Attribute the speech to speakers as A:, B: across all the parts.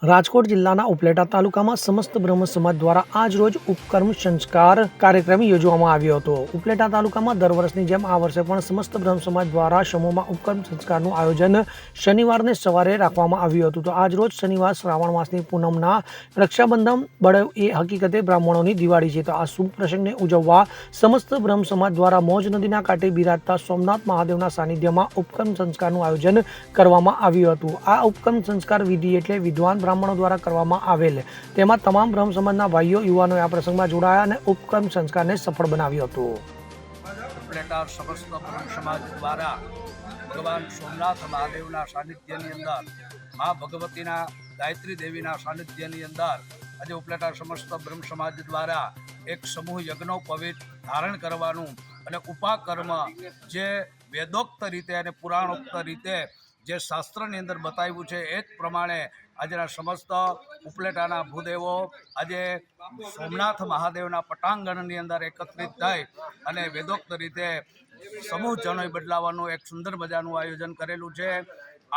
A: રાજકોટ જિલ્લાના ઉપલેટા તાલુકામાં સમસ્ત બ્રહ્મ સમાજ દ્વારા આજ રોજ ઉપકર્મ સંસ્કાર કાર્યક્રમ યોજવામાં આવ્યો હતો. ઉપલેટા તાલુકામાં દર વર્ષની જેમ આ વર્ષે પણ સમસ્ત બ્રહ્મ સમાજ દ્વારા સમૂહમાં ઉપકર્મ સંસ્કારનું આયોજન શનિવારને સવારે રાખવામાં આવ્યું હતું. તો આજ રોજ શનિવાર શ્રાવણ માસની પૂનમના રક્ષાબંધન બળે એ હકીકતે બ્રાહ્મણોની દિવાળી છે. તો આ શુભ પ્રસંગને ઉજવવા સમસ્ત બ્રહ્મ સમાજ દ્વારા મોજ નદીના કાંઠે બિરાજતા સોમનાથ મહાદેવના સાનિધ્યમાં ઉપકર્મ સંસ્કારનું આયોજન કરવામાં આવ્યું હતું. આ ઉપકર્મ સંસ્કાર વિધિ એટલે વિદ્વાન બ્રાહ્મણો દ્વારા કરવામાં આવેલ, તેમાં તમામ બ્રહ્મ સમાજના ભાઈઓ યુવાનોએ આ પ્રસંગમાં જોડાયા અને ઉપકર્મ સંસ્કારને સફળ બનાવ્યો હતો.
B: ઉપલેટા સમસ્ત બ્રહ્મ સમાજ દ્વારા ભગવાન સોમનાથ મહાદેવના સાનિધ્યની અંદર મા ભગવતીના ગાયત્રી દેવીના સાનિધ્યની અંદર આજે ઉપલેટા સમસ્ત બ્રહ્મ સમાજ દ્વારા એક સમૂહ યજ્ઞોપવિત ધારણ કરવાનું અને ઉપાકર્મ જે વેદોક્ત રીતે અને પુરાણોક્ત રીતે જે શાસ્ત્રની અંદર બતાવ્યું છે એ જ પ્રમાણે આજના સમસ્ત ઉપલેટાના ભૂદેવો આજે સોમનાથ મહાદેવના પટાંગણની અંદર એકત્રિત થઈ અને વેદોક્ત રીતે સમૂહ જનોય બદલાવાનું એક સુંદર મજાનું આયોજન કરેલું છે.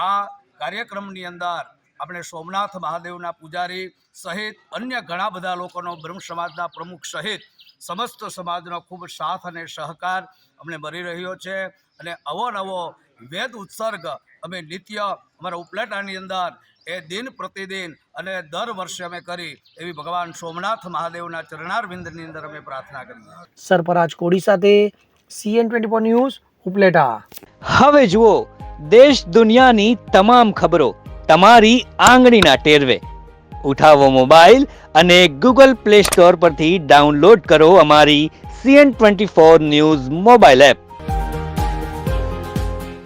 B: આ કાર્યક્રમની અંદર આપણે સોમનાથ મહાદેવના પૂજારી સહિત અન્ય ઘણા બધા લોકોનો બ્રહ્મ સમાજના પ્રમુખ સહિત સમસ્ત સમાજનો ખૂબ સાથ અને સહકાર અમને મળી રહ્યો છે અને અવનવો વેદ ઉત્સર્ગ અમે નિત્ય અમારા ઉપલેટાની અંદર એ દિન પ્રતિદિન અને દર વર્ષે અમે કરી એવી ભગવાન સોમનાથ મહાદેવના ચરણારવિંદની અંદર અમે પ્રાર્થના કરીએ.
A: સરફરાજ કોડી સાથે CN24 ન્યૂઝ ઉપલેટા.
C: હવે જુઓ દેશ દુનિયાની તમામ ખબરો તમારી આંગળીના ટેરવે. ઉઠાવો મોબાઈલ અને Google Play Store પરથી ડાઉનલોડ કરો અમારી CN24 ન્યૂઝ મોબાઈલ એપ.